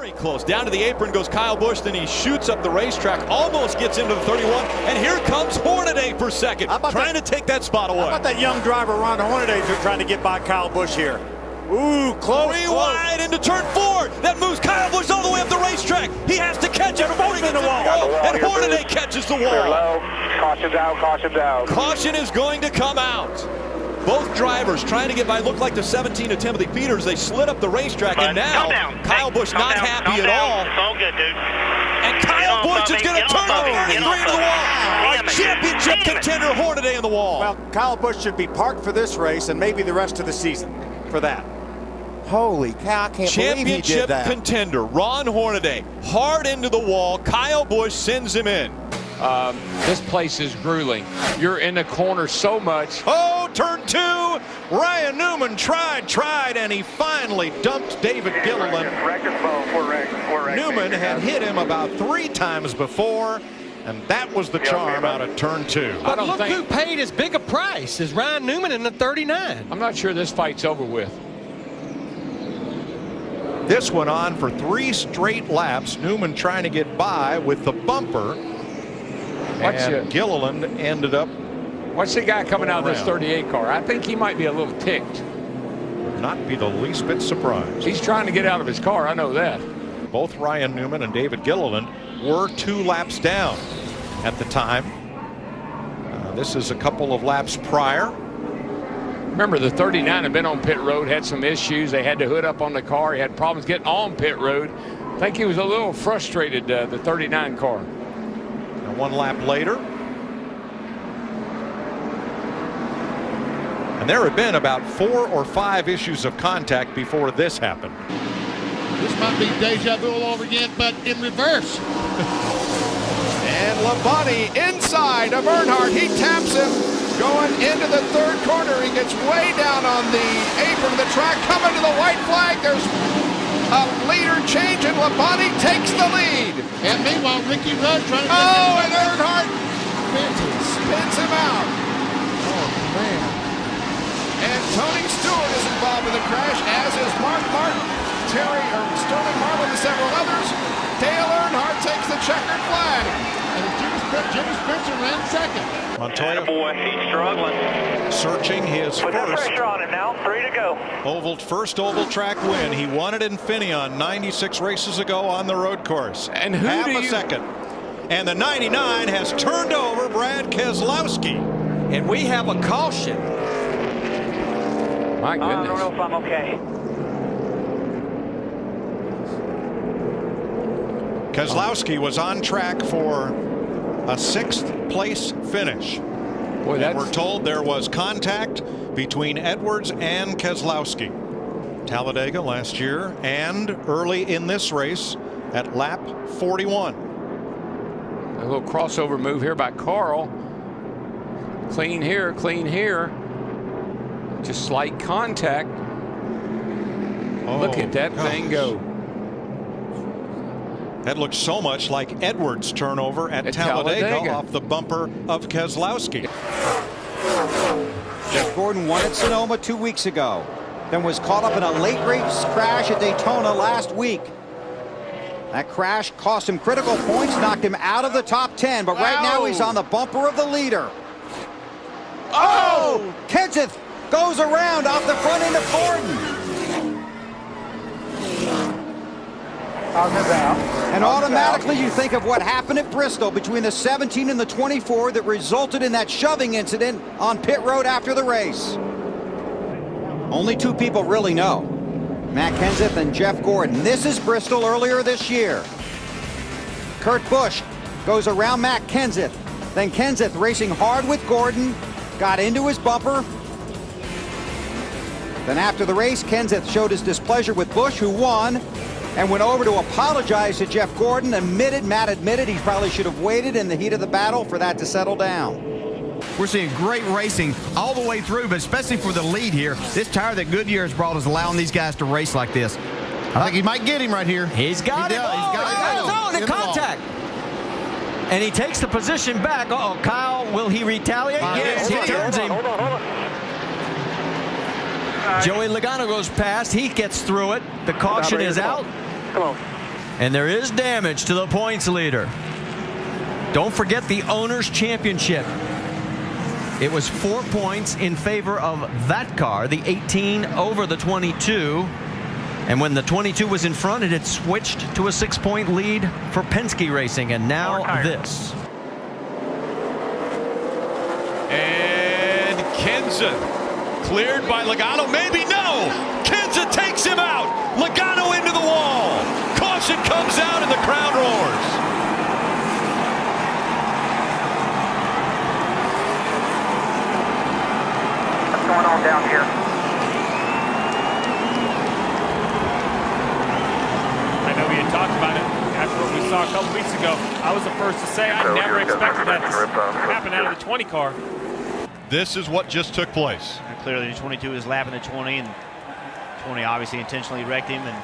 Very close. Down to the apron goes Kyle Busch. Then he shoots up the racetrack, almost gets into the 31. And here comes Hornaday for second, trying to take that spot away. How about that young driver, Ron Hornaday, trying to get by Kyle Busch here? Ooh, close. Wide into turn 4. That moves Kyle Busch all the way up the racetrack. He has to catch it before he gets to the wall. And Hornaday catches the wall. Caution's out, caution's out. Caution is going to come out. Both drivers trying to get by. Looked like the 17 of Timothy Peters. They slid up the racetrack, and now Kyle Busch not happy at all. It's all good, dude. And Kyle Busch is going to turn the 33 into the wall. A championship contender, Hornaday in the wall. Well, Kyle Busch should be parked for this race and maybe the rest of the season for that. Holy cow, I can't believe he did Championship that. contender, Ron Hornaday, hard into the wall. Kyle Busch sends him in. This place is grueling. You're in the corner so much. Oh, turn 2. Ryan Newman tried, and he finally dumped David Gilliland. Newman had hit him about 3 times before, and that was the charm out of turn 2. But look who paid as big a price as Ryan Newman in the 39. I'm not sure this fight's over with. This went on for 3 straight laps. Newman trying to get by with the bumper. And Gilliland ended up. What's the guy coming out of this 38 car? I think he might be a little ticked. Would not be the least bit surprised. He's trying to get out of his car. I know that. Both Ryan Newman and David Gilliland were 2 laps down at the time. This is a couple of laps prior. Remember, the 39 had been on pit road, had some issues. They had to hood up on the car. He had problems getting on pit road. I think he was a little frustrated, the 39 car. And 1 lap later. And there had been about 4 or 5 issues of contact before this happened. This might be deja vu all over again, but in reverse. And Labonte inside of Earnhardt. He taps him. Going into the 3rd corner, he gets way down on the apron of the track, coming to the white flag. There's a leader change, and Labonte takes the lead. And meanwhile, Ricky Rudd trying to get and Earnhardt spins him out. Oh, man. And Tony Stewart is involved in the crash, as is Mark Martin, Sterling Marlin, and several others. Dale Earnhardt takes the checkered flag. And Jimmy Spencer ran second. Montoya, Boy, he's struggling. searching his Put that first pressure on him now. 3 to go. first oval track win. He won it in Finion 96 races ago on the road course. And who half a second. And the 99 has turned over Brad Keselowski. And we have a caution. My goodness. I don't know if I'm okay. Keselowski was on track for a 6th place finish. Boy, and we're told there was contact between Edwards and Keselowski. Talladega last year and early in this race at lap 41. A little crossover move here by Carl. Clean here, clean here. Just slight contact. Look at that thing go. That looks so much like Edwards' turnover at Talladega off the bumper of Keselowski. Jeff Gordon won at Sonoma 2 weeks ago, then was caught up in a late race crash at Daytona last week. That crash cost him critical points, knocked him out of the top 10, but right now he's on the bumper of the leader. Oh! Kenseth goes around off the front end of Gordon. And automatically you think of what happened at Bristol between the 17 and the 24 that resulted in that shoving incident on pit road after the race. Only 2 people really know, Matt Kenseth and Jeff Gordon. This is Bristol earlier this year. Kurt Busch goes around Matt Kenseth. Then Kenseth racing hard with Gordon, got into his bumper. Then after the race, Kenseth showed his displeasure with Busch, who won, and went over to apologize to Jeff Gordon. Matt admitted he probably should have waited in the heat of the battle for that to settle down. We're seeing great racing all the way through, but especially for the lead here. This tire that Goodyear has brought is allowing these guys to race like this. I think he might get him right here. He's got him. The contact. And he takes the position back. Uh-oh, Kyle, will he retaliate? Yes, he turns him. Hold on. Joey Logano goes past. He gets through it. The caution is out. Come on. And there is damage to the points leader. Don't forget the Owners' Championship. It was 4 points in favor of that car, the 18 over the 22. And when the 22 was in front, it had switched to a 6-point lead for Penske Racing. And now this. And Kenza cleared by Logano. Maybe no. Kenza takes him out. Logano into the wall. Caution comes out and the crowd roars. What's going on down here? I know we had talked about it after what we saw a couple weeks ago. I was the first to say I never expected that to happen out of the 20 car. This is what just took place. And clearly the 22 is lapping the 20, and 20 obviously intentionally wrecked him. And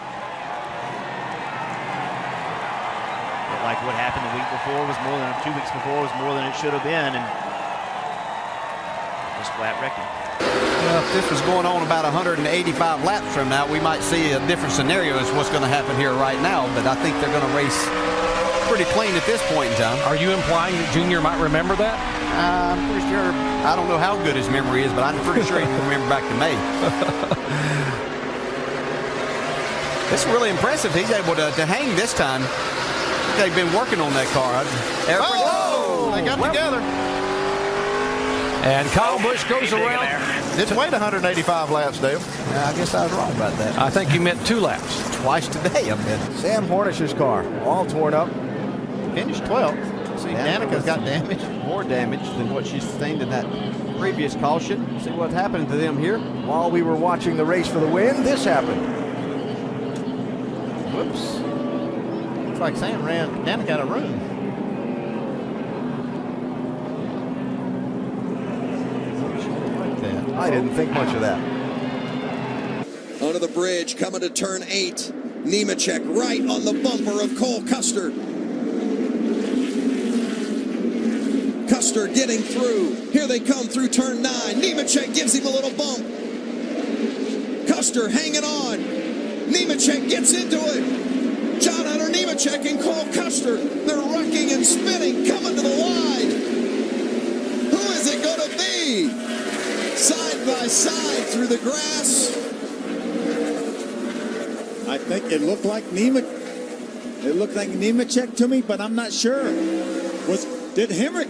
like what happened the week before was more than 2 weeks before was more than it should have been, and just flat wrecked him. Well, if this was going on about 185 laps from now, we might see a different scenario as what's going to happen here right now. But I think they're going to race pretty clean at this point in time. Are you implying that Junior might remember that? I'm pretty sure. I don't know how good his memory is, but I'm pretty sure he can remember back to May. It's really impressive. He's able to hang this time. They've been working on that car. They got together. And Kyle Busch goes around. It's weighed 185 laps, Dale. I guess I was wrong about that. I think you meant 2 laps. Twice today, I bet. Sam Hornish's car, all torn up. Finished 12th. See, Danica's got damage. More damage than what she sustained in that previous caution. See what happened to them here. While we were watching the race for the win, this happened. Whoops. Looks like Sam ran Danica out of room. I didn't think much of that. Onto the bridge, coming to turn 8. Nemechek right on the bumper of Cole Custer. Custer getting through. Here they come through turn 9. Nemechek gives him a little bump. Custer hanging on. Nemechek gets into it. John Hunter Nemechek and Cole Custer. They're wrecking and spinning, coming to the line. Who is it going to be? Side by side through the grass. I think it looked like Nemechek to me, but I'm not sure. Did Hemrick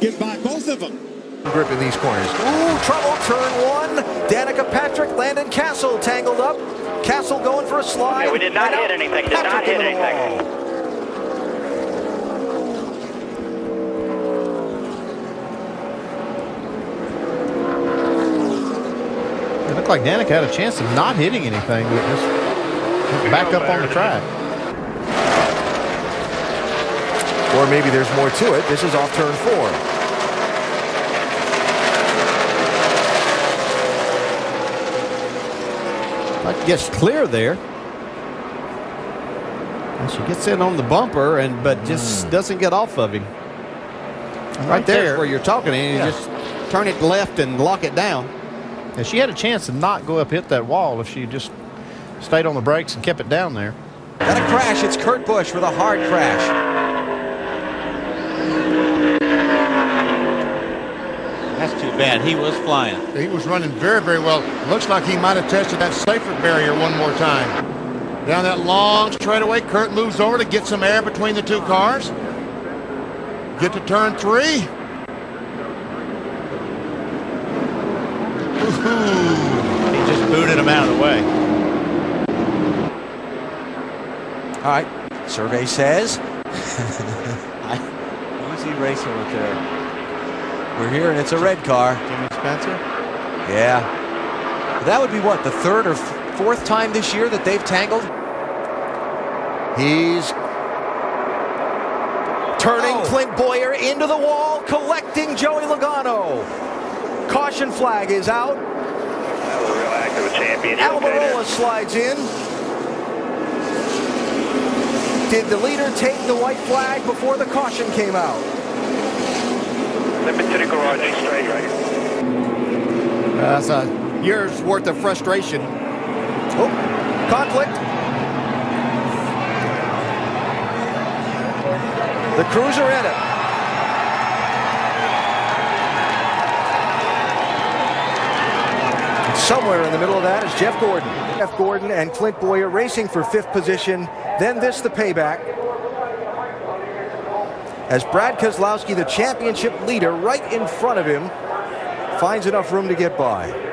get by both of them? Grip in these corners. Ooh, trouble, turn 1. Danica Patrick, Landon Castle tangled up. Castle going for a slide. Yeah, we did not hit anything. Did not hit anything. It looked like Danica had a chance of not hitting anything, but just back up on the track. Or maybe there's more to it. This is off turn 4. Like gets clear there. And she gets in on the bumper, but just doesn't get off of him. Right there, where you're talking, and you just turn it left and lock it down. And she had a chance to not go up hit that wall if she just stayed on the brakes and kept it down there. Got a crash. It's Kurt Busch with a hard crash. That's too bad. He was flying. He was running very, very well. Looks like he might have tested that safety barrier one more time. Down that long straightaway, Kurt moves over to get some air between the two cars. Get to turn 3. He just booted him out of the way. All right, survey says. Easy racing with there. We're here and it's a red car. Jimmy Spencer? Yeah. That would be what, the 3rd or 4th time this year that they've tangled? He's turning Clint Boyer into the wall, collecting Joey Logano. Caution flag is out. That was a real act of a champion. Almirola slides in. Did the leader take the white flag before the caution came out? Let me to the garage straight right here. That's a year's worth of frustration. Oh, conflict. The Cruiser in it. And somewhere in the middle of that is Jeff Gordon. Jeff Gordon and Clint Boyer racing for 5th position. Then this, the payback. As Brad Keselowski, the championship leader, right in front of him, finds enough room to get by.